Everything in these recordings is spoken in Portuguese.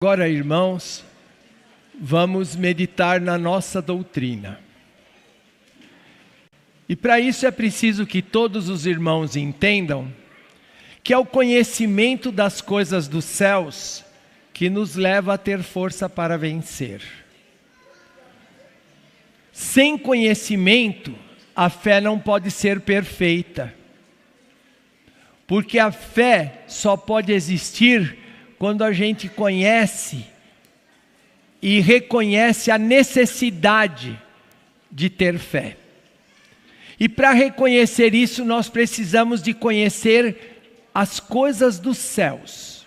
Agora, irmãos, vamos meditar na nossa doutrina. E para isso é preciso que todos os irmãos entendam que é o conhecimento das coisas dos céus que nos leva a ter força para vencer. Sem conhecimento, a fé não pode ser perfeita. Porque a fé só pode existir quando a gente conhece e reconhece a necessidade de ter fé. E para reconhecer isso, nós precisamos de conhecer as coisas dos céus.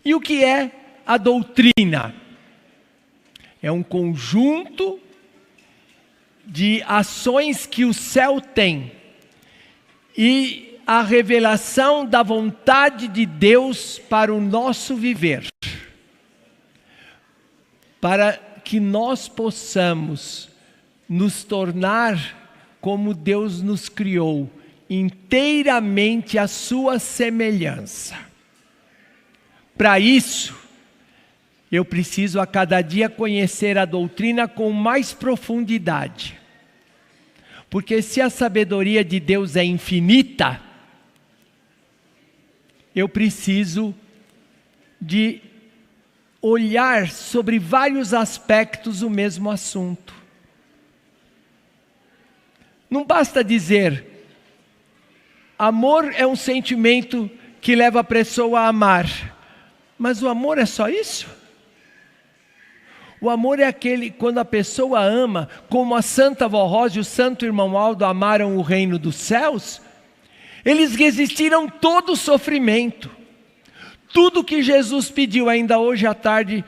E o que é a doutrina? É um conjunto de ações que o céu tem e a revelação da vontade de Deus para o nosso viver. Para que nós possamos nos tornar como Deus nos criou, inteiramente à sua semelhança. Para isso, eu preciso a cada dia conhecer a doutrina com mais profundidade. Porque se a sabedoria de Deus é infinita, eu preciso de olhar sobre vários aspectos o mesmo assunto. Não basta dizer, amor é um sentimento que leva a pessoa a amar. Mas o amor é só isso? O amor é aquele quando a pessoa ama, como a Santa Vó Rosa e o Santo Irmão Aldo amaram o reino dos céus. Eles resistiram todo o sofrimento. Tudo que Jesus pediu, ainda hoje à tarde,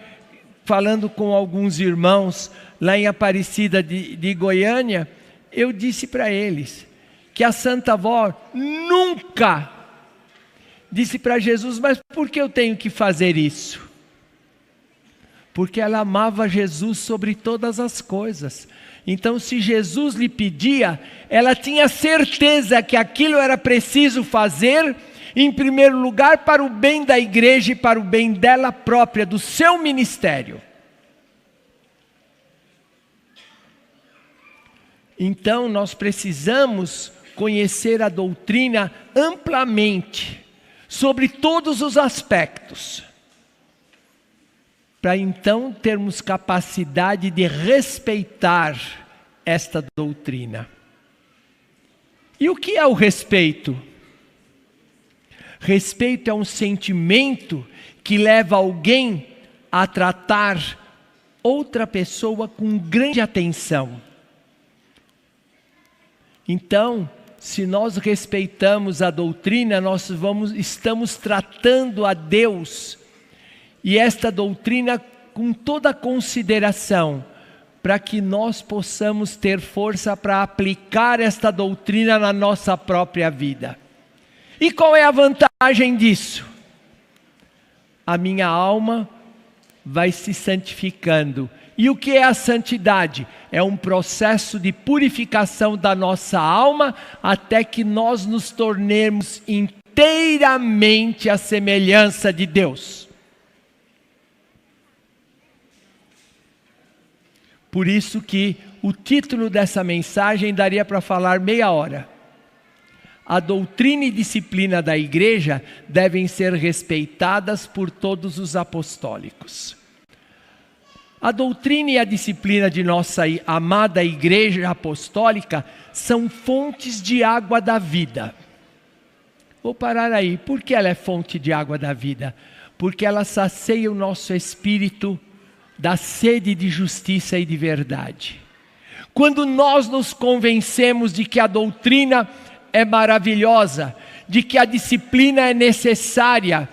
falando com alguns irmãos lá em Aparecida de Goiânia, eu disse para eles que a Santa Vó nunca disse para Jesus, mas por que eu tenho que fazer isso? Porque ela amava Jesus sobre todas as coisas. Então, se Jesus lhe pedia, ela tinha certeza que aquilo era preciso fazer, em primeiro lugar, para o bem da igreja e para o bem dela própria, do seu ministério. Então, nós precisamos conhecer a doutrina amplamente, sobre todos os aspectos, para então termos capacidade de respeitar esta doutrina. E o que é o respeito? Respeito é um sentimento que leva alguém a tratar outra pessoa com grande atenção. Então, se nós respeitamos a doutrina, nós estamos tratando a Deus e esta doutrina com toda a consideração, para que nós possamos ter força para aplicar esta doutrina na nossa própria vida. E qual é a vantagem disso? A minha alma vai se santificando. E o que é a santidade? É um processo de purificação da nossa alma, até que nós nos tornemos inteiramente à semelhança de Deus. Por isso que o título dessa mensagem daria para falar meia hora. A doutrina e disciplina da igreja devem ser respeitadas por todos os apostólicos. A doutrina e a disciplina de nossa amada igreja apostólica são fontes de água da vida. Vou parar aí. Por que ela é fonte de água da vida? Porque ela sacia o nosso espírito da sede de justiça e de verdade. Quando nós nos convencemos de que a doutrina é maravilhosa, de que a disciplina é necessária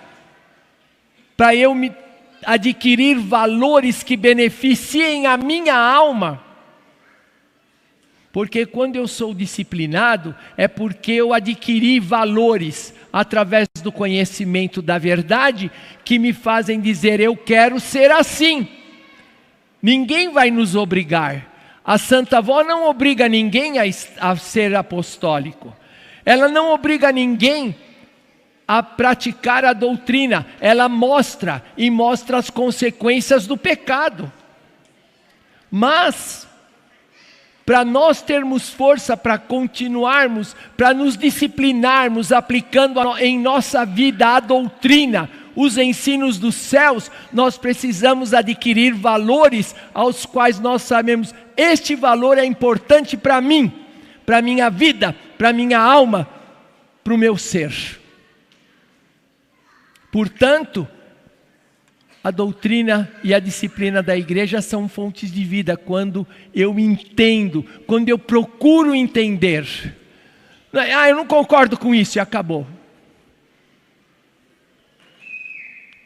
para eu me adquirir valores que beneficiem a minha alma, porque quando eu sou disciplinado é porque eu adquiri valores através do conhecimento da verdade que me fazem dizer eu quero ser assim. Ninguém vai nos obrigar. A Santa Vó não obriga ninguém a ser apostólico. Ela não obriga ninguém a praticar a doutrina. Ela mostra as consequências do pecado. Mas, para nós termos força para continuarmos, para nos disciplinarmos, aplicando em nossa vida a doutrina, os ensinos dos céus, nós precisamos adquirir valores aos quais nós sabemos, este valor é importante para mim, para a minha vida, para a minha alma, para o meu ser. Portanto, a doutrina e a disciplina da igreja são fontes de vida quando eu entendo, quando eu procuro entender. Eu não concordo com isso e acabou.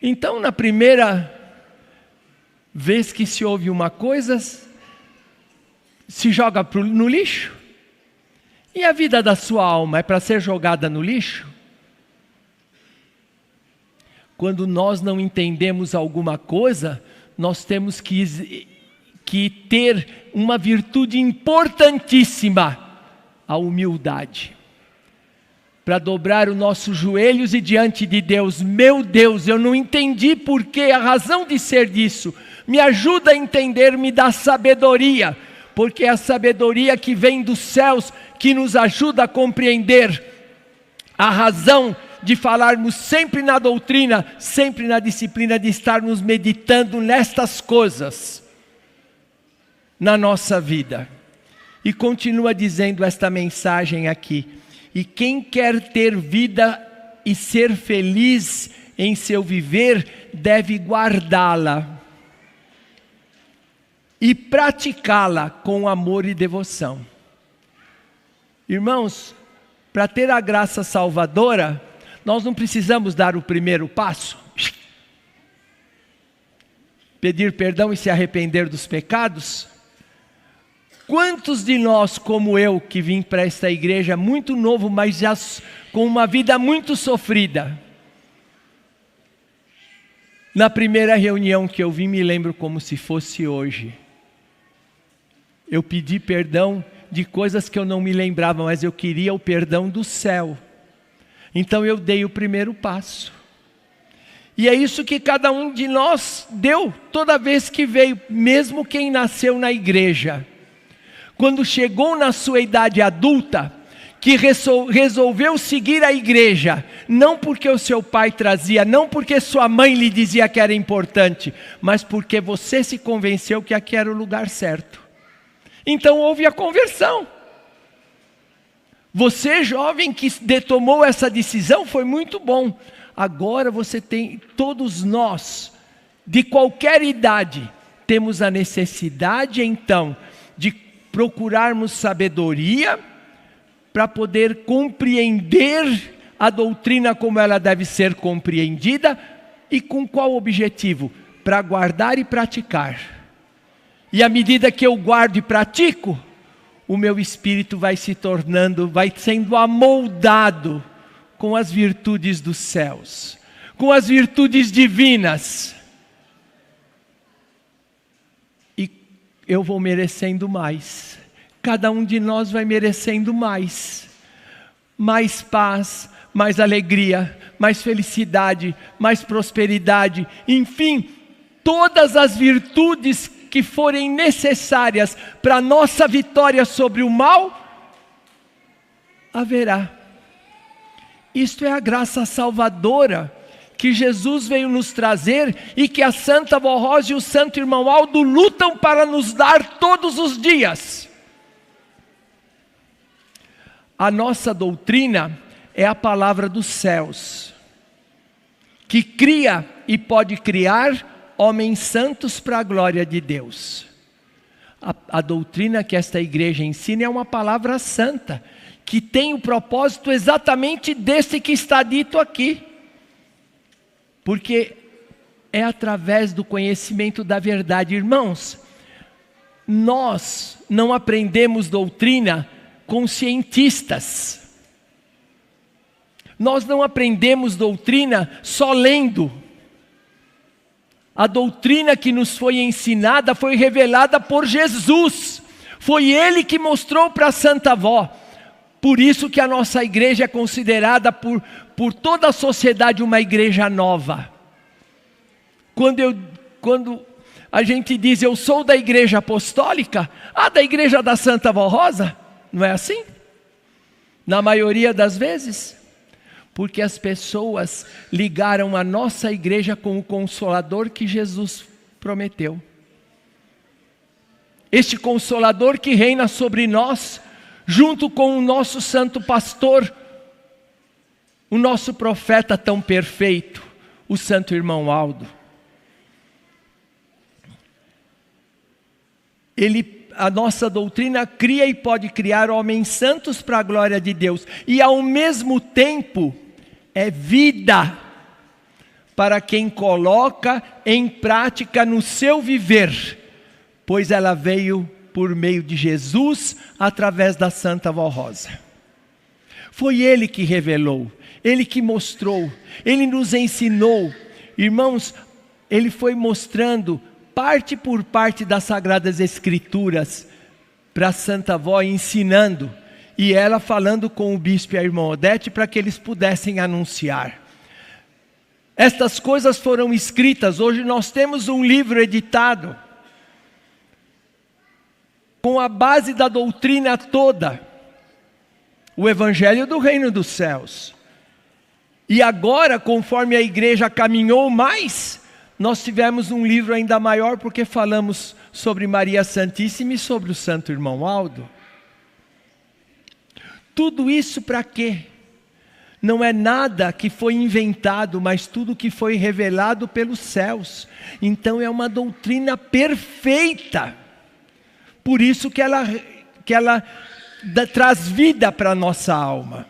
Então, na primeira vez que se ouve uma coisa, se joga no lixo. E a vida da sua alma é para ser jogada no lixo? Quando nós não entendemos alguma coisa, nós temos que ter uma virtude importantíssima, a humildade. Para dobrar os nossos joelhos e diante de Deus, meu Deus, eu não entendi porque, a razão de ser disso, me ajuda a entender, me dá sabedoria, porque é a sabedoria que vem dos céus, que nos ajuda a compreender a razão de falarmos sempre na doutrina, sempre na disciplina, de estarmos meditando nestas coisas, na nossa vida. E continua dizendo esta mensagem aqui: e quem quer ter vida e ser feliz em seu viver, deve guardá-la e praticá-la com amor e devoção. Irmãos, para ter a graça salvadora, nós não precisamos dar o primeiro passo, pedir perdão e se arrepender dos pecados. Quantos de nós, como eu, que vim para esta igreja muito novo, mas já com uma vida muito sofrida, na primeira reunião que eu vim, me lembro como se fosse hoje, eu pedi perdão de coisas que eu não me lembrava, mas eu queria o perdão do céu. Então eu dei o primeiro passo. E é isso que cada um de nós deu toda vez que veio, mesmo quem nasceu na igreja. Quando chegou na sua idade adulta, que resolveu seguir a igreja, não porque o seu pai trazia, não porque sua mãe lhe dizia que era importante, mas porque você se convenceu que aqui era o lugar certo. Então houve a conversão. Você, jovem, que tomou essa decisão, foi muito bom. Agora você tem, todos nós, de qualquer idade, temos a necessidade então de procurarmos sabedoria para poder compreender a doutrina como ela deve ser compreendida. E com qual objetivo? Para guardar e praticar. E à medida que eu guardo e pratico, o meu espírito vai se tornando, vai sendo amoldado com as virtudes dos céus, com as virtudes divinas. E eu vou merecendo mais. Cada um de nós vai merecendo mais. Mais paz, mais alegria, mais felicidade, mais prosperidade. Enfim, todas as virtudes que forem necessárias para a nossa vitória sobre o mal, haverá. Isto é a graça salvadora que Jesus veio nos trazer e que a Santa Avó Rosa e o Santo Irmão Aldo lutam para nos dar todos os dias. A nossa doutrina é a palavra dos céus, que cria e pode criar homens santos para a glória de Deus. A doutrina que esta igreja ensina é uma palavra santa, que tem o propósito exatamente desse que está dito aqui. Porque é através do conhecimento da verdade. Irmãos, nós não aprendemos doutrina com cientistas. Nós não aprendemos doutrina só lendo. A doutrina que nos foi ensinada foi revelada por Jesus. Foi Ele que mostrou para a Santa Avó. Por isso que a nossa igreja é considerada por toda a sociedade uma igreja nova. Quando a gente diz, eu sou da igreja apostólica, da igreja da Santa Vó Rosa, não é assim? Na maioria das vezes, porque as pessoas ligaram a nossa igreja com o Consolador que Jesus prometeu. Este Consolador que reina sobre nós, junto com o nosso santo pastor, o nosso profeta tão perfeito, o santo irmão Aldo. A nossa doutrina cria e pode criar homens santos para a glória de Deus. E ao mesmo tempo, é vida para quem coloca em prática no seu viver. Pois ela veio por meio de Jesus, através da Santa Vó Rosa. Foi Ele que revelou, Ele que mostrou, Ele nos ensinou. Irmãos, Ele foi mostrando parte por parte das Sagradas Escrituras para a Santa Vó, ensinando, e ela falando com o bispo e a irmã Odete para que eles pudessem anunciar. Estas coisas foram escritas, hoje nós temos um livro editado, com a base da doutrina toda, o Evangelho do Reino dos Céus. E agora, conforme a igreja caminhou mais, nós tivemos um livro ainda maior, porque falamos sobre Maria Santíssima e sobre o Santo Irmão Aldo. Tudo isso para quê? Não é nada que foi inventado, mas tudo que foi revelado pelos céus. Então é uma doutrina perfeita. Por isso que ela traz vida para a nossa alma.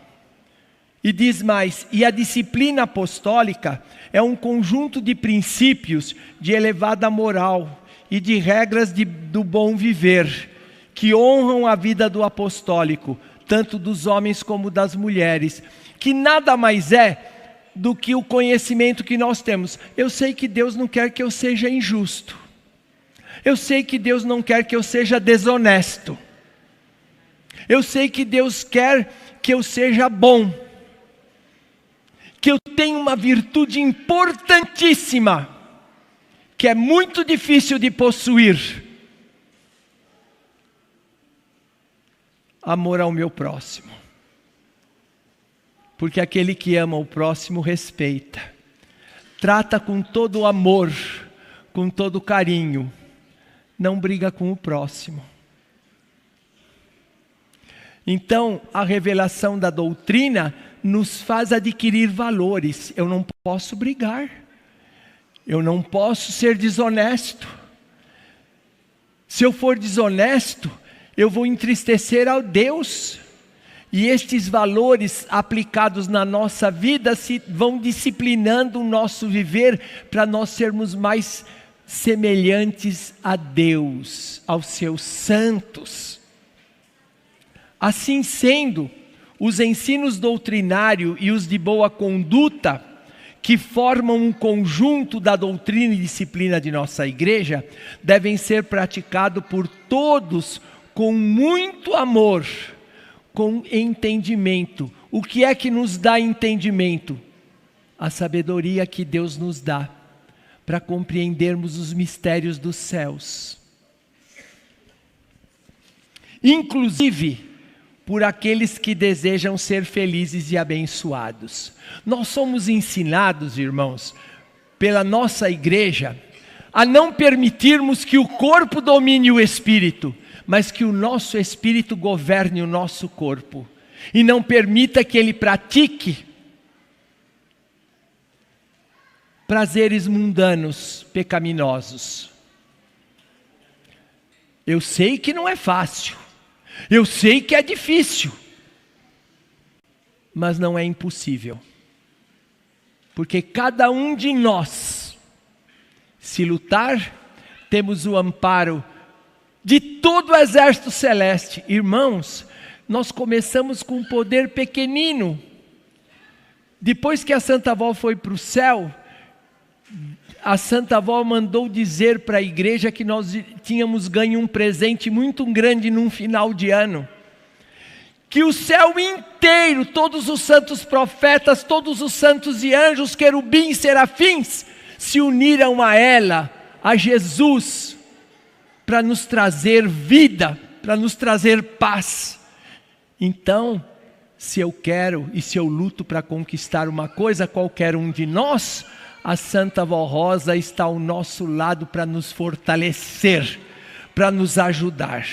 E diz mais, e a disciplina apostólica é um conjunto de princípios de elevada moral e de regras do bom viver, que honram a vida do apostólico, tanto dos homens como das mulheres, que nada mais é do que o conhecimento que nós temos. Eu sei que Deus não quer que eu seja injusto. Eu sei que Deus não quer que eu seja desonesto. Eu sei que Deus quer que eu seja bom. Que eu tenho uma virtude importantíssima, que é muito difícil de possuir. Amor ao meu próximo. Porque aquele que ama o próximo respeita. Trata com todo amor, com todo carinho. Não briga com o próximo. Então, a revelação da doutrina nos faz adquirir valores. Eu não posso brigar. Eu não posso ser desonesto. Se eu for desonesto, eu vou entristecer ao Deus. E estes valores aplicados na nossa vida vão disciplinando o nosso viver para nós sermos mais semelhantes a Deus, aos seus santos. Assim sendo, os ensinos doutrinários e os de boa conduta, que formam um conjunto da doutrina e disciplina de nossa igreja, devem ser praticados por todos com muito amor, com entendimento. O que é que nos dá entendimento? A sabedoria que Deus nos dá para compreendermos os mistérios dos céus. Inclusive, por aqueles que desejam ser felizes e abençoados. Nós somos ensinados, irmãos, pela nossa igreja, a não permitirmos que o corpo domine o espírito, mas que o nosso espírito governe o nosso corpo. E não permita que ele pratique prazeres mundanos, pecaminosos. Eu sei que não é fácil. Eu sei que é difícil, mas não é impossível, porque cada um de nós, se lutar, temos o amparo de todo o exército celeste. Irmãos, nós começamos com um poder pequenino. Depois que a Santa Vó foi para o céu, a Santa Vó mandou dizer para a igreja que nós tínhamos ganho um presente muito grande num final de ano. que o céu inteiro, todos os santos profetas, todos os santos e anjos, querubins, serafins, se uniram a ela, a Jesus, para nos trazer vida, para nos trazer paz. Então, se eu quero e se eu luto para conquistar uma coisa, qualquer um de nós, a Santa Vó Rosa está ao nosso lado para nos fortalecer, para nos ajudar.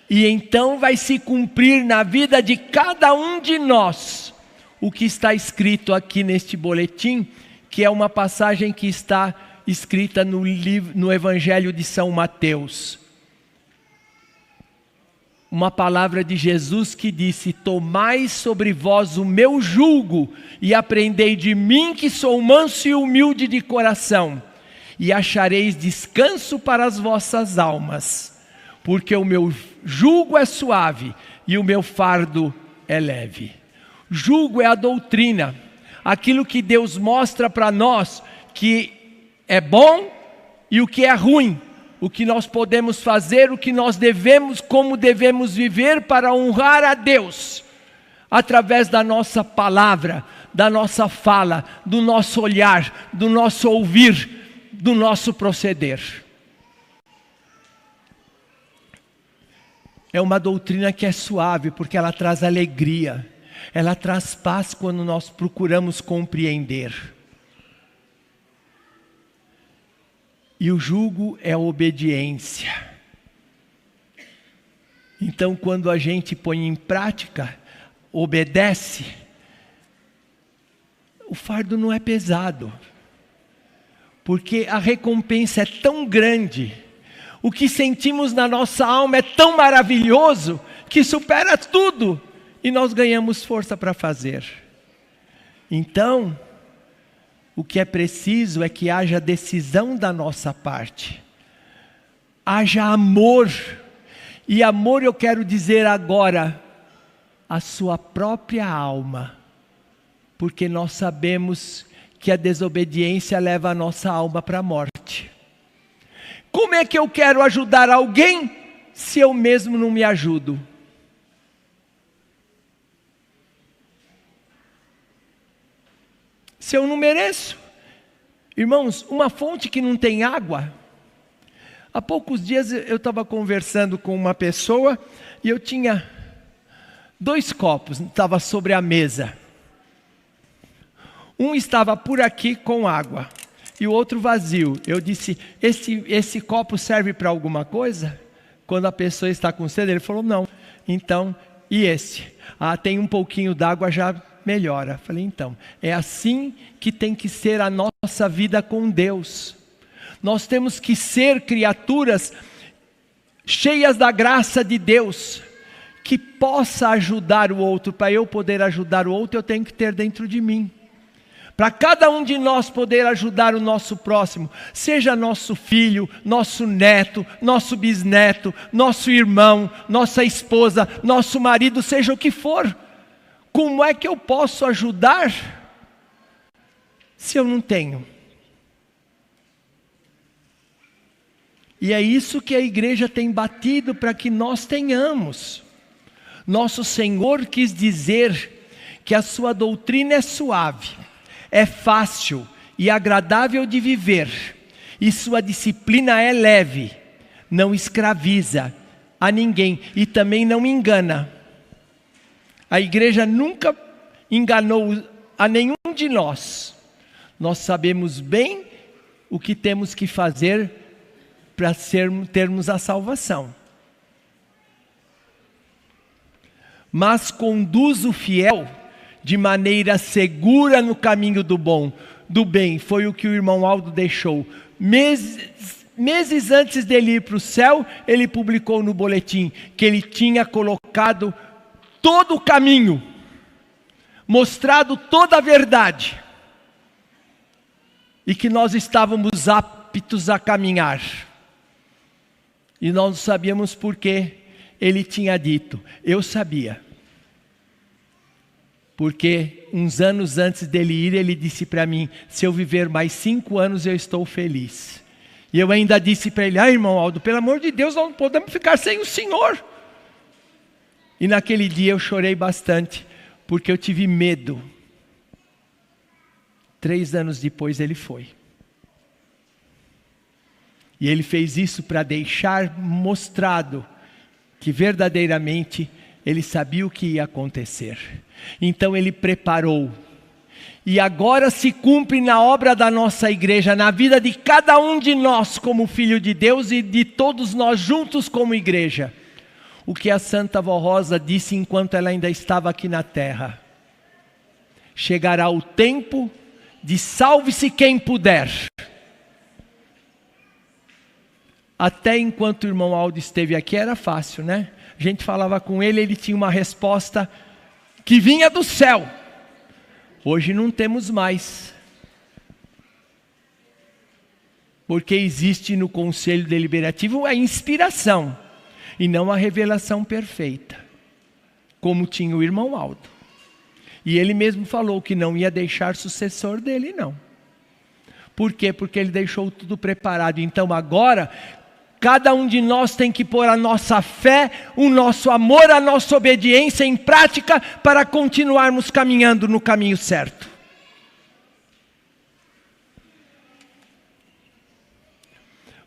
E então vai se cumprir na vida de cada um de nós o que está escrito aqui neste boletim, que é uma passagem que está escrita no Evangelho de São Mateus. Uma palavra de Jesus que disse: tomai sobre vós o meu jugo e aprendei de mim, que sou manso e humilde de coração, e achareis descanso para as vossas almas, porque o meu jugo é suave e o meu fardo é leve. Jugo é a doutrina, aquilo que Deus mostra para nós que é bom e o que é ruim, o que nós podemos fazer, o que nós devemos, como devemos viver para honrar a Deus, através da nossa palavra, da nossa fala, do nosso olhar, do nosso ouvir, do nosso proceder. É uma doutrina que é suave, porque ela traz alegria, ela traz paz quando nós procuramos compreender. E o jugo é a obediência. Então, quando a gente põe em prática, obedece, o fardo não é pesado, porque a recompensa é tão grande, o que sentimos na nossa alma é tão maravilhoso, que supera tudo, e nós ganhamos força para fazer. Então, o que é preciso é que haja decisão da nossa parte, haja amor, e amor eu quero dizer agora, a sua própria alma, porque nós sabemos que a desobediência leva a nossa alma para a morte. Como é que eu quero ajudar alguém, se eu mesmo não me ajudo? Se eu não mereço. Irmãos, uma fonte que não tem água. Há poucos dias eu estava conversando com uma pessoa e eu tinha 2 copos, estava sobre a mesa. Um estava por aqui com água e o outro vazio. Eu disse: esse copo serve para alguma coisa? Quando a pessoa está com sede, ele falou: não. Então, e esse? Ah, tem um pouquinho d'água, já melhora. Falei: então, é assim que tem que ser a nossa vida com Deus. Nós temos que ser criaturas cheias da graça de Deus, que possa ajudar o outro. Para eu poder ajudar o outro, eu tenho que ter dentro de mim. Para cada um de nós poder ajudar o nosso próximo, seja nosso filho, nosso neto, nosso bisneto, nosso irmão, nossa esposa, nosso marido, seja o que for. Como é que eu posso ajudar se eu não tenho? E é isso que a igreja tem batido para que nós tenhamos. Nosso Senhor quis dizer que a sua doutrina é suave, é fácil e agradável de viver, e sua disciplina é leve, não escraviza a ninguém e também não engana. A igreja nunca enganou a nenhum de nós. Nós sabemos bem o que temos que fazer para termos a salvação. Mas conduz o fiel de maneira segura no caminho do bem. Foi o que o irmão Aldo deixou. Meses antes dele ir para o céu, ele publicou no boletim que ele tinha colocado todo o caminho, mostrado toda a verdade, e que nós estávamos aptos a caminhar. E nós não sabíamos por que ele tinha dito. Eu sabia. Porque uns anos antes dele ir, ele disse para mim: se eu viver mais 5 anos, eu estou feliz. E eu ainda disse para ele: irmão Aldo, pelo amor de Deus, nós não podemos ficar sem o Senhor. E naquele dia eu chorei bastante, porque eu tive medo. 3 anos depois ele foi. E ele fez isso para deixar mostrado que verdadeiramente ele sabia o que ia acontecer. Então ele preparou. E agora se cumpre na obra da nossa igreja, na vida de cada um de nós como filho de Deus e de todos nós juntos como igreja. O que a Santa Vó Rosa disse enquanto ela ainda estava aqui na terra. Chegará o tempo de salve-se quem puder. Até enquanto o irmão Aldo esteve aqui era fácil, né? A gente falava com ele, ele tinha uma resposta que vinha do céu. Hoje não temos mais. Porque existe no Conselho Deliberativo a inspiração e não a revelação perfeita, como tinha o irmão Aldo. E ele mesmo falou que não ia deixar sucessor dele, não. Por quê? Porque ele deixou tudo preparado. Então agora, cada um de nós tem que pôr a nossa fé, o nosso amor, a nossa obediência em prática para continuarmos caminhando no caminho certo.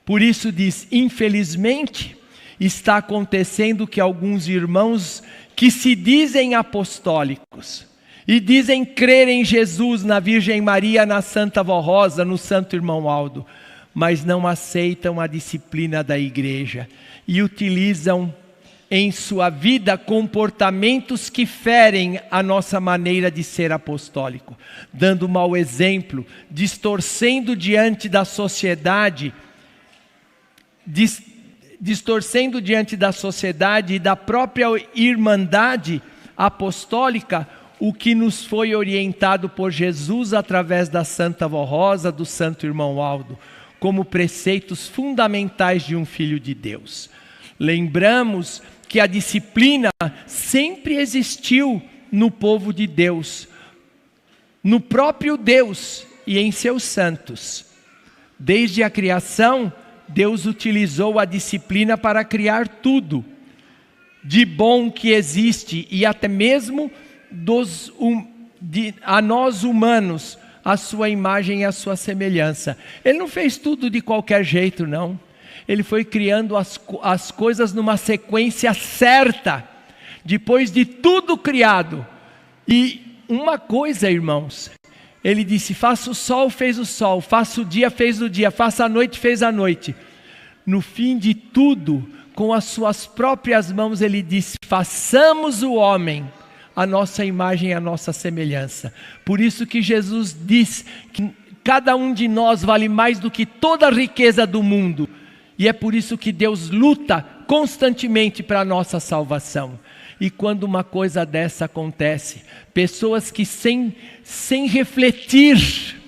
Por isso diz, infelizmente, está acontecendo que alguns irmãos que se dizem apostólicos e dizem crer em Jesus, na Virgem Maria, na Santa Vó Rosa, no Santo Irmão Aldo, mas não aceitam a disciplina da igreja e utilizam em sua vida comportamentos que ferem a nossa maneira de ser apostólico, dando mau exemplo, distorcendo diante da sociedade, distorcendo diante da sociedade e da própria irmandade apostólica o que nos foi orientado por Jesus através da Santa Vó Rosa, do Santo Irmão Aldo, como preceitos fundamentais de um filho de Deus. Lembramos que a disciplina sempre existiu no povo de Deus, no próprio Deus e em seus santos. Desde a criação, Deus utilizou a disciplina para criar tudo de bom que existe e até mesmo a nós humanos, a sua imagem e a sua semelhança. Ele não fez tudo de qualquer jeito, não. Ele foi criando as coisas numa sequência certa, depois de tudo criado. E uma coisa, irmãos, ele disse, faça o sol, fez o sol, faça o dia, fez o dia, faça a noite, fez a noite. No fim de tudo, com as suas próprias mãos, ele disse, façamos o homem a nossa imagem e a nossa semelhança. Por isso que Jesus diz que cada um de nós vale mais do que toda a riqueza do mundo. E é por isso que Deus luta constantemente para a nossa salvação. E quando uma coisa dessa acontece, pessoas que sem refletir,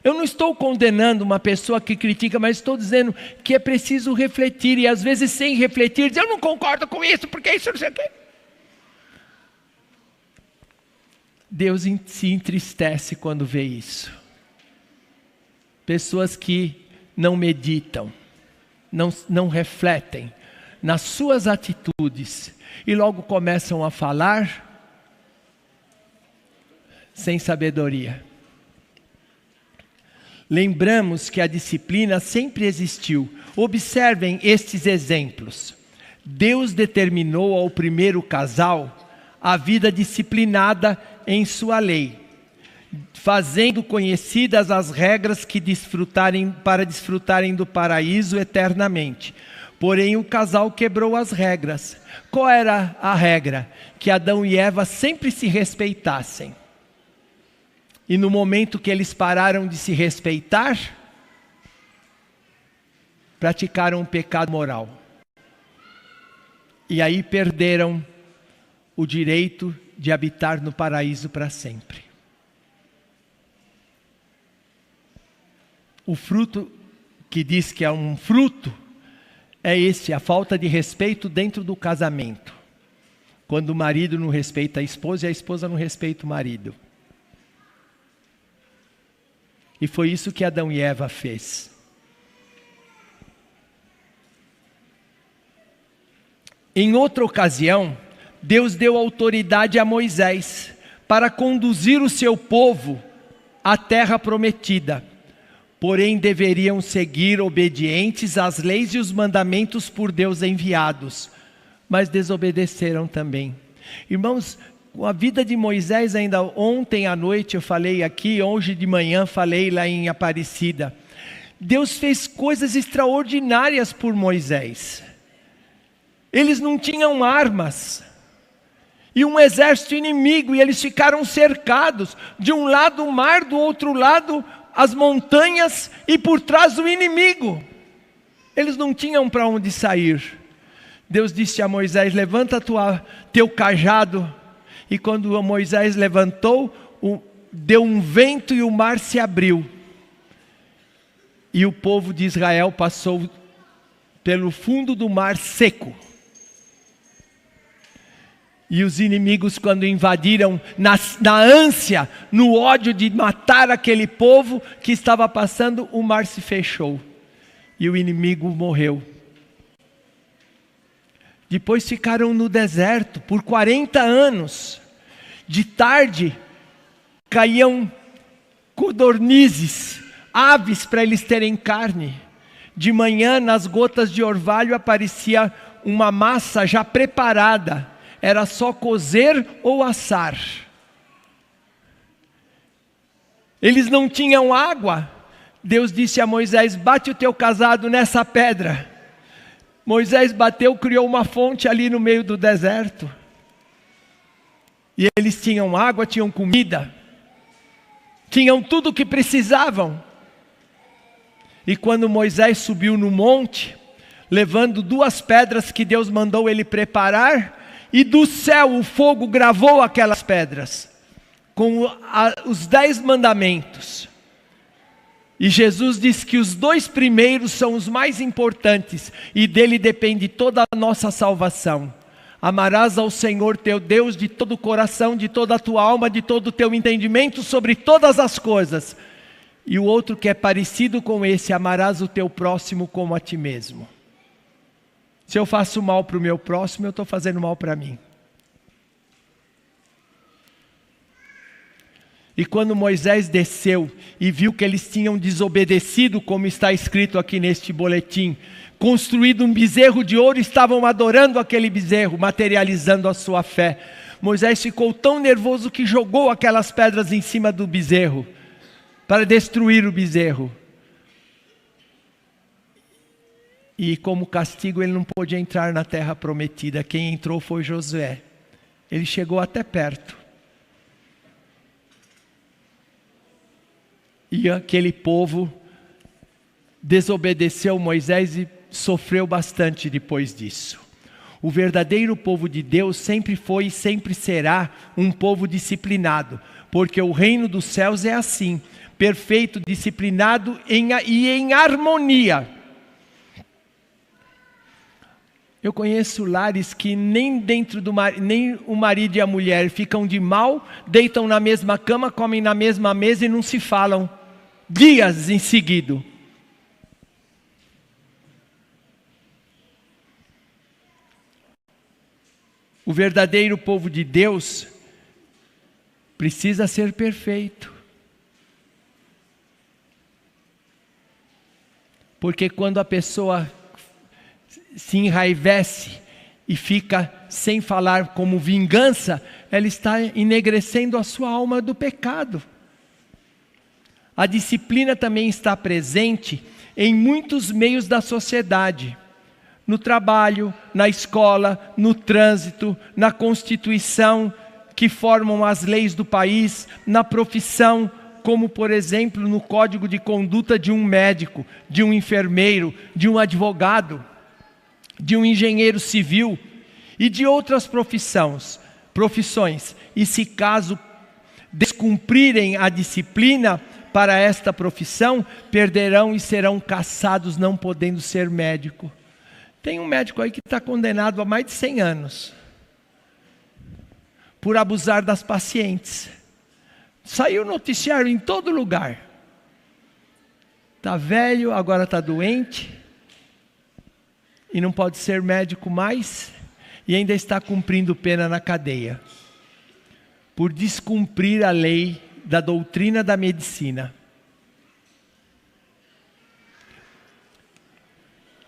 eu não estou condenando uma pessoa que critica, mas estou dizendo que é preciso refletir, e às vezes sem refletir, dizer, eu não concordo com isso, porque isso não sei o quê. Deus se entristece quando vê isso. Pessoas que não meditam, não refletem nas suas atitudes e logo começam a falar sem sabedoria. Lembramos que a disciplina sempre existiu. Observem estes exemplos. Deus determinou ao primeiro casal a vida disciplinada em sua lei, fazendo conhecidas as regras para desfrutarem do paraíso eternamente. Porém, o casal quebrou as regras. Qual era a regra? Que Adão e Eva sempre se respeitassem. E no momento que eles pararam de se respeitar, praticaram um pecado moral. E aí perderam o direito de habitar no paraíso para sempre. O fruto que diz que é um fruto é esse, a falta de respeito dentro do casamento. Quando o marido não respeita a esposa e a esposa não respeita o marido. E foi isso que Adão e Eva fez. Em outra ocasião, Deus deu autoridade a Moisés para conduzir o seu povo à terra prometida. Porém, deveriam seguir obedientes às leis e os mandamentos por Deus enviados. Mas desobedeceram também. Irmãos, a vida de Moisés, ainda ontem à noite eu falei aqui, hoje de manhã falei lá em Aparecida. Deus fez coisas extraordinárias por Moisés. Eles não tinham armas. E um exército inimigo, e eles ficaram cercados. De um lado o mar, do outro lado as montanhas, e por trás o inimigo. Eles não tinham para onde sair. Deus disse a Moisés: levanta teu cajado. E quando Moisés levantou, deu um vento e o mar se abriu. E o povo de Israel passou pelo fundo do mar seco. E os inimigos, quando invadiram, na ânsia, no ódio de matar aquele povo que estava passando, o mar se fechou. E o inimigo morreu. Depois ficaram no deserto por 40 anos. De tarde caíam codornizes, aves para eles terem carne. De manhã, nas gotas de orvalho, aparecia uma massa já preparada. Era só cozer ou assar. Eles não tinham água. Deus disse a Moisés: bate o teu cajado nessa pedra. Moisés bateu, criou uma fonte ali no meio do deserto. E eles tinham água, tinham comida. Tinham tudo o que precisavam. E quando Moisés subiu no monte, levando 2 pedras que Deus mandou ele preparar, e do céu o fogo gravou aquelas pedras, com os 10 mandamentos. E Jesus diz que os 2 primeiros são os mais importantes, e dele depende toda a nossa salvação. Amarás ao Senhor teu Deus de todo o coração, de toda a tua alma, de todo o teu entendimento, sobre todas as coisas. E o outro que é parecido com esse: amarás o teu próximo como a ti mesmo. Se eu faço mal para o meu próximo, eu estou fazendo mal para mim. E quando Moisés desceu e viu que eles tinham desobedecido, como está escrito aqui neste boletim, construído um bezerro de ouro, estavam adorando aquele bezerro, materializando a sua fé. Moisés ficou tão nervoso que jogou aquelas pedras em cima do bezerro, para destruir o bezerro. E como castigo ele não pôde entrar na terra prometida. Quem entrou foi Josué. Ele chegou até perto. E aquele povo desobedeceu Moisés e sofreu bastante depois disso. O verdadeiro povo de Deus sempre foi e sempre será um povo disciplinado, porque o reino dos céus é assim, perfeito, disciplinado e em harmonia. Eu conheço lares que nem o marido e a mulher ficam de mal, deitam na mesma cama, comem na mesma mesa e não se falam dias em seguida. O verdadeiro povo de Deus precisa ser perfeito. Porque quando a pessoa se enraivece e fica sem falar como vingança, ela está enegrecendo a sua alma do pecado. A disciplina também está presente em muitos meios da sociedade. No trabalho, na escola, no trânsito, na Constituição, que formam as leis do país, na profissão, como por exemplo no código de conduta de um médico, de um enfermeiro, de um advogado, de um engenheiro civil e de outras profissões. E se caso descumprirem a disciplina para esta profissão, perderão e serão caçados, não podendo ser médico. Tem um médico aí que está condenado a mais de 100 anos por abusar das pacientes. Saiu noticiário em todo lugar. Está velho, agora está doente e não pode ser médico mais. e ainda está cumprindo pena na cadeia, por descumprir a lei da doutrina da medicina.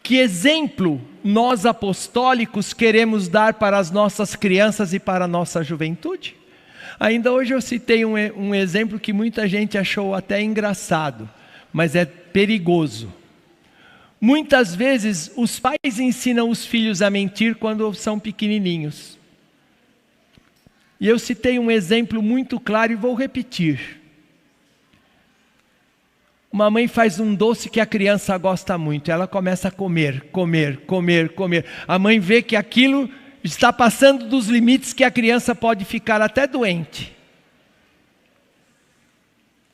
Que exemplo nós apostólicos queremos dar para as nossas crianças e para a nossa juventude? Ainda hoje eu citei um exemplo que muita gente achou até engraçado, mas é perigoso. Muitas vezes os pais ensinam os filhos a mentir quando são pequenininhos. E eu citei um exemplo muito claro e vou repetir. Uma mãe faz um doce que a criança gosta muito, ela começa a comer. A mãe vê que aquilo está passando dos limites que a criança pode ficar até doente.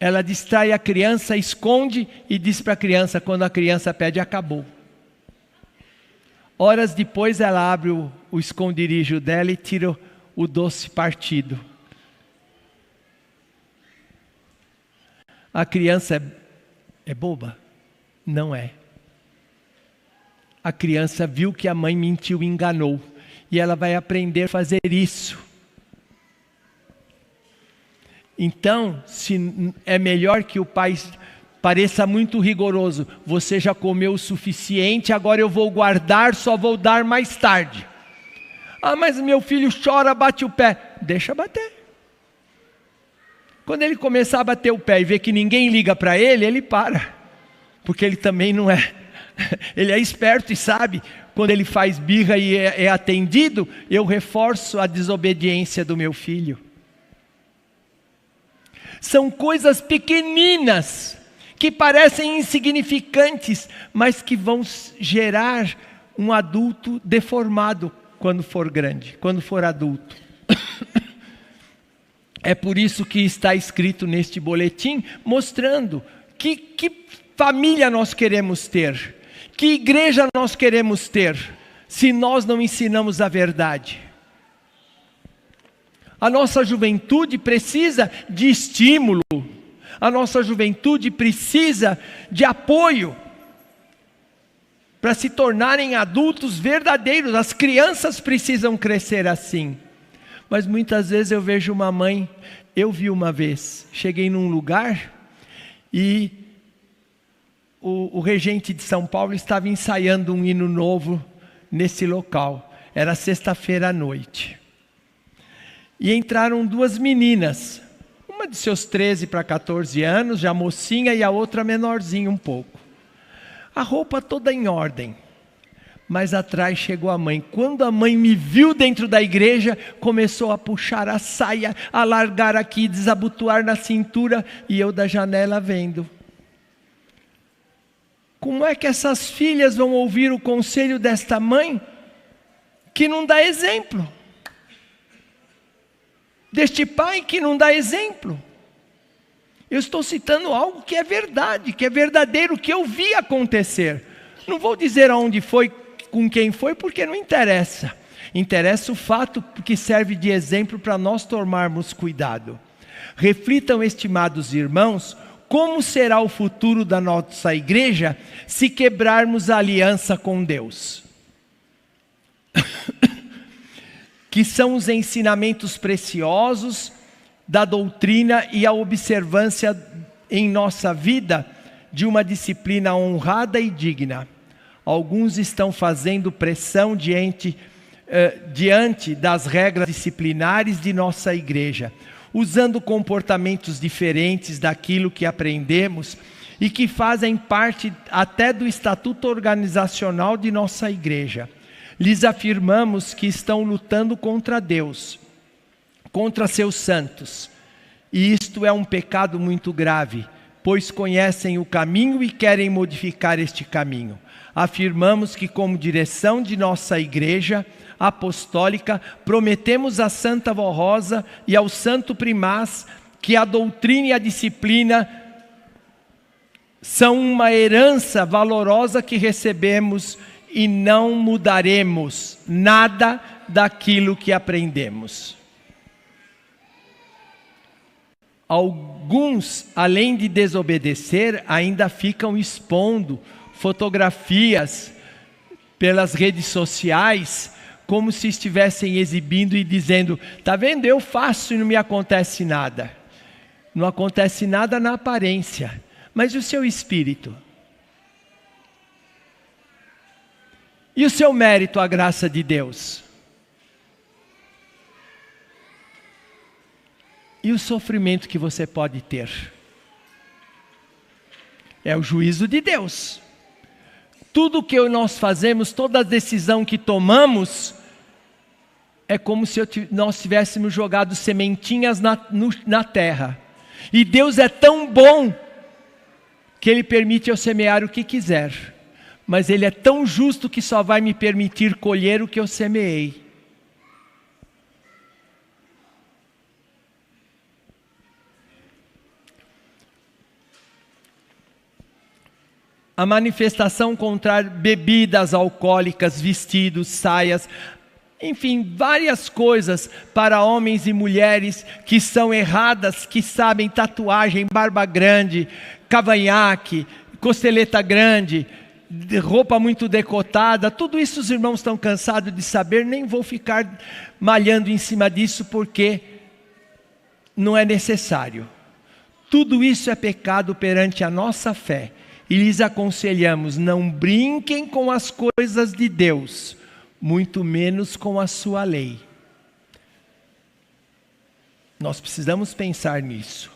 Ela distrai a criança, esconde e diz para a criança, quando a criança pede, acabou. Horas depois ela abre o esconderijo dela e tira o doce partido. A criança é boba? Não é. A criança viu que a mãe mentiu e enganou. E ela vai aprender a fazer isso. Então, se é melhor que o pai pareça muito rigoroso. Você já comeu o suficiente, agora eu vou guardar, só vou dar mais tarde. Ah, mas meu filho chora, bate o pé. Deixa bater. Quando ele começar a bater o pé e ver que ninguém liga para ele, ele para. Porque ele também não é. Ele é esperto e sabe, quando ele faz birra e é atendido, eu reforço a desobediência do meu filho. São coisas pequeninas, que parecem insignificantes, mas que vão gerar um adulto deformado quando for grande, quando for adulto. É por isso que está escrito neste boletim, mostrando que família nós queremos ter, que igreja nós queremos ter, se nós não ensinamos a verdade. A nossa juventude precisa de estímulo, a nossa juventude precisa de apoio, para se tornarem adultos verdadeiros. As crianças precisam crescer assim. Mas muitas vezes eu vejo uma mãe, eu vi uma vez, cheguei num lugar e o regente de São Paulo estava ensaiando um hino novo nesse local. Era sexta-feira à noite. E entraram duas meninas, uma de seus 13 para 14 anos, já mocinha, e a outra menorzinha um pouco. A roupa toda em ordem. Mas atrás chegou a mãe. Quando a mãe me viu dentro da igreja, começou a puxar a saia, a largar aqui, desabotoar na cintura, e eu da janela vendo. Como é que essas filhas vão ouvir o conselho desta mãe, que não dá exemplo? Deste pai que não dá exemplo? Eu estou citando algo que é verdade, que é verdadeiro, que eu vi acontecer. Não vou dizer aonde foi, com quem foi, porque não interessa. Interessa o fato que serve de exemplo para nós tomarmos cuidado. Reflitam, estimados irmãos, como será o futuro da nossa igreja se quebrarmos a aliança com Deus? Que são os ensinamentos preciosos da doutrina e a observância em nossa vida de uma disciplina honrada e digna. Alguns estão fazendo pressão diante das regras disciplinares de nossa igreja, usando comportamentos diferentes daquilo que aprendemos e que fazem parte até do estatuto organizacional de nossa igreja. Lhes afirmamos que estão lutando contra Deus, contra seus santos. E isto é um pecado muito grave, pois conhecem o caminho e querem modificar este caminho. Afirmamos que, como direção de nossa igreja apostólica, prometemos à Santa Vó Rosa e ao Santo Primaz que a doutrina e a disciplina são uma herança valorosa que recebemos e não mudaremos nada daquilo que aprendemos. Alguns, além de desobedecer, ainda ficam expondo fotografias pelas redes sociais como se estivessem exibindo e dizendo: está vendo, eu faço e não me acontece nada. Não acontece nada na aparência, mas e o seu espírito? E o seu mérito, a graça de Deus? E o sofrimento que você pode ter? É o juízo de Deus. Tudo que nós fazemos, toda decisão que tomamos, é como se nós tivéssemos jogado sementinhas na terra. E Deus é tão bom, que Ele permite eu semear o que quiser. Mas Ele é tão justo que só vai me permitir colher o que eu semeei. A manifestação contra bebidas alcoólicas, vestidos, saias, enfim, várias coisas para homens e mulheres que são erradas, que sabem tatuagem, barba grande, cavanhaque, costeleta grande, roupa muito decotada, tudo isso os irmãos estão cansados de saber, nem vou ficar malhando em cima disso porque não é necessário. Tudo isso é pecado perante a nossa fé. E lhes aconselhamos: não brinquem com as coisas de Deus, muito menos com a sua lei. Nós precisamos pensar nisso.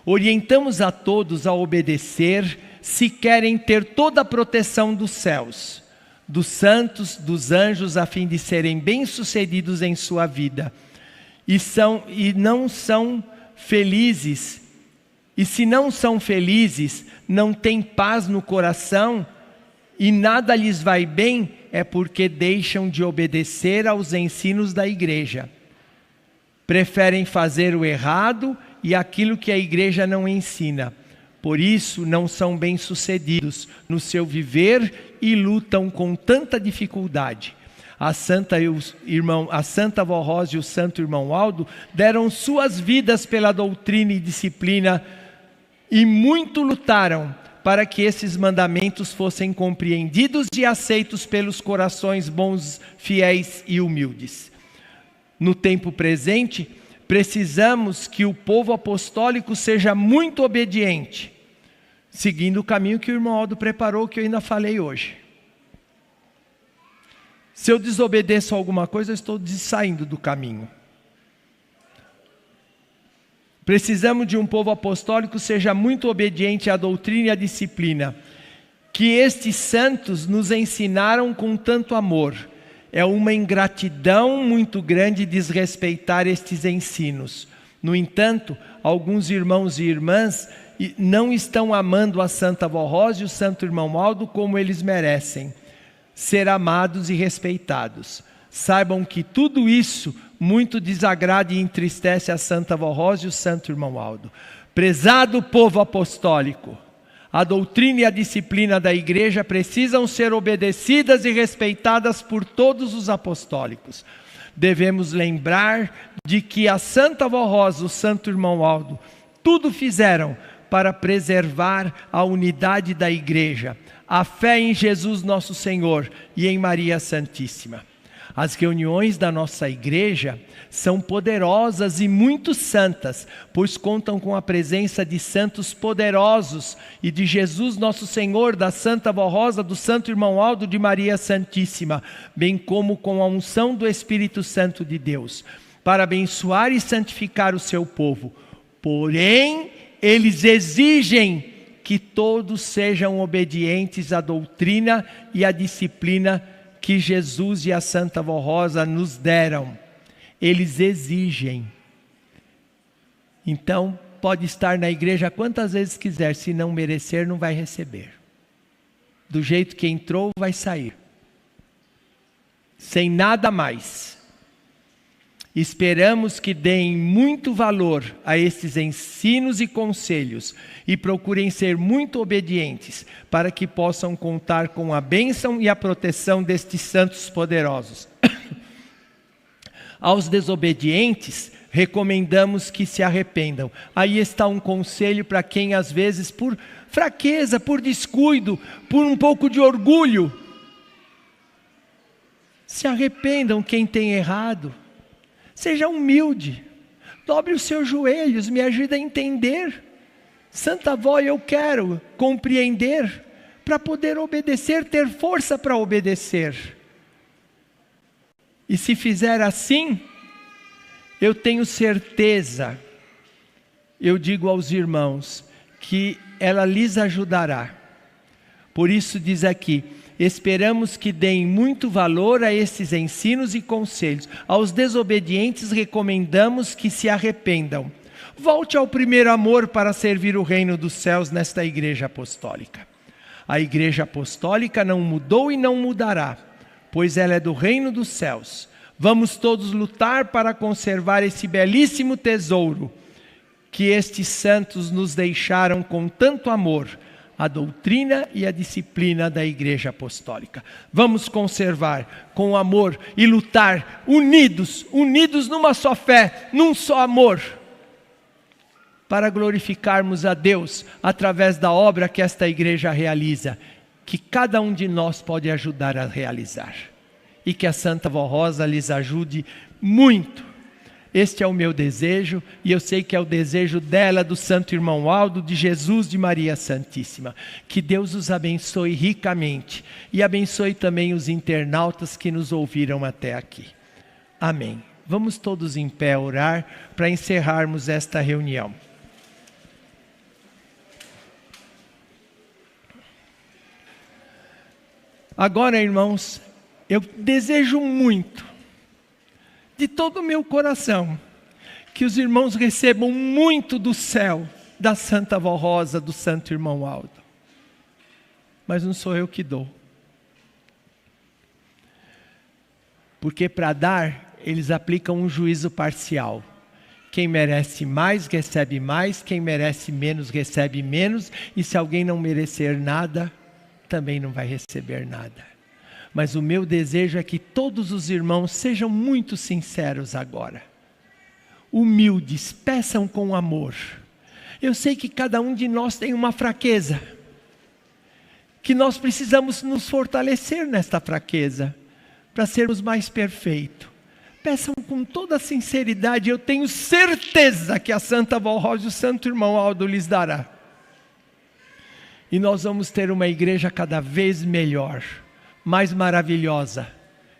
Orientamos a todos a obedecer, se querem ter toda a proteção dos céus, dos santos, dos anjos, a fim de serem bem-sucedidos em sua vida. E não são felizes. E se não são felizes, não têm paz no coração e nada lhes vai bem, é porque deixam de obedecer aos ensinos da igreja. Preferem fazer o errado e aquilo que a igreja não ensina. Por isso não são bem-sucedidos no seu viver e lutam com tanta dificuldade. A Santa Vó Rosa e o Santo Irmão Aldo deram suas vidas pela doutrina e disciplina e muito lutaram para que esses mandamentos fossem compreendidos e aceitos pelos corações bons, fiéis e humildes. No tempo presente, precisamos que o povo apostólico seja muito obediente, seguindo o caminho que o irmão Aldo preparou, que eu ainda falei hoje. Se eu desobedeço a alguma coisa, eu estou saindo do caminho. Precisamos de um povo apostólico que seja muito obediente à doutrina e à disciplina, que estes santos nos ensinaram com tanto amor. É uma ingratidão muito grande desrespeitar estes ensinos. No entanto, alguns irmãos e irmãs não estão amando a Santa Vó Rosa e o Santo Irmão Aldo como eles merecem ser amados e respeitados. Saibam que tudo isso muito desagrada e entristece a Santa Vó Rosa e o Santo Irmão Aldo. Prezado povo apostólico, a doutrina e a disciplina da igreja precisam ser obedecidas e respeitadas por todos os apostólicos. Devemos lembrar de que a Santa Vó Rosa e o Santo Irmão Aldo tudo fizeram para preservar a unidade da igreja, a fé em Jesus nosso Senhor e em Maria Santíssima. As reuniões da nossa igreja são poderosas e muito santas, pois contam com a presença de santos poderosos e de Jesus nosso Senhor, da Santa Vó Rosa, do Santo Irmão Aldo, de Maria Santíssima, bem como com a unção do Espírito Santo de Deus, para abençoar e santificar o seu povo. Porém, eles exigem que todos sejam obedientes à doutrina e à disciplina que Jesus e a Santa Vó Rosa nos deram. Eles exigem. Então, pode estar na igreja quantas vezes quiser, se não merecer, não vai receber. Do jeito que entrou, vai sair. Sem nada mais. Esperamos que deem muito valor a estes ensinos e conselhos e procurem ser muito obedientes para que possam contar com a bênção e a proteção destes santos poderosos. Aos desobedientes, recomendamos que se arrependam. Aí está um conselho para quem às vezes por fraqueza, por descuido, por um pouco de orgulho, Se arrependam quem tem errado. Seja humilde. Dobre os seus joelhos, me ajude a entender. Santa Avó, eu quero compreender para poder obedecer, ter força para obedecer. E se fizer assim, eu tenho certeza, eu digo aos irmãos, que ela lhes ajudará. Por isso diz aqui, esperamos que deem muito valor a esses ensinos e conselhos. Aos desobedientes recomendamos que se arrependam. Volte ao primeiro amor para servir o reino dos céus nesta igreja apostólica. A igreja apostólica não mudou e não mudará, pois ela é do reino dos céus. Vamos todos lutar para conservar esse belíssimo tesouro que estes santos nos deixaram com tanto amor, a doutrina e a disciplina da igreja apostólica. Vamos conservar com amor e lutar unidos numa só fé, num só amor, para glorificarmos a Deus através da obra que esta igreja realiza, que cada um de nós pode ajudar a realizar. E que a Santa Vó Rosa lhes ajude muito. Este é o meu desejo, e eu sei que é o desejo dela, do Santo Irmão Aldo, de Jesus, de Maria Santíssima. Que Deus os abençoe ricamente, e abençoe também os internautas que nos ouviram até aqui. Amém. Vamos todos em pé orar para encerrarmos esta reunião. Agora, irmãos, eu desejo muito, de todo o meu coração, que os irmãos recebam muito do céu, da Santa Vó Rosa, do Santo Irmão Aldo. Mas não sou eu que dou. Porque para dar, eles aplicam um juízo parcial. Quem merece mais, recebe mais. Quem merece menos, recebe menos. E se alguém não merecer nada, também não vai receber nada. Mas o meu desejo é que todos os irmãos sejam muito sinceros agora. Humildes, peçam com amor. Eu sei que cada um de nós tem uma fraqueza, que nós precisamos nos fortalecer nesta fraqueza, para sermos mais perfeitos. Peçam com toda a sinceridade, eu tenho certeza que a Santa Vó Rosa e o Santo Irmão Aldo lhes dará. E nós vamos ter uma igreja cada vez melhor, mais maravilhosa,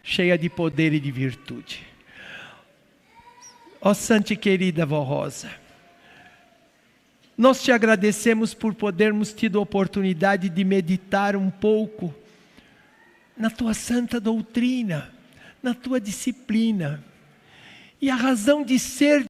cheia de poder e de virtude. Ó Santa e querida Vó Rosa, nós te agradecemos por podermos tido a oportunidade de meditar um pouco na tua santa doutrina, na tua disciplina. E a razão de ser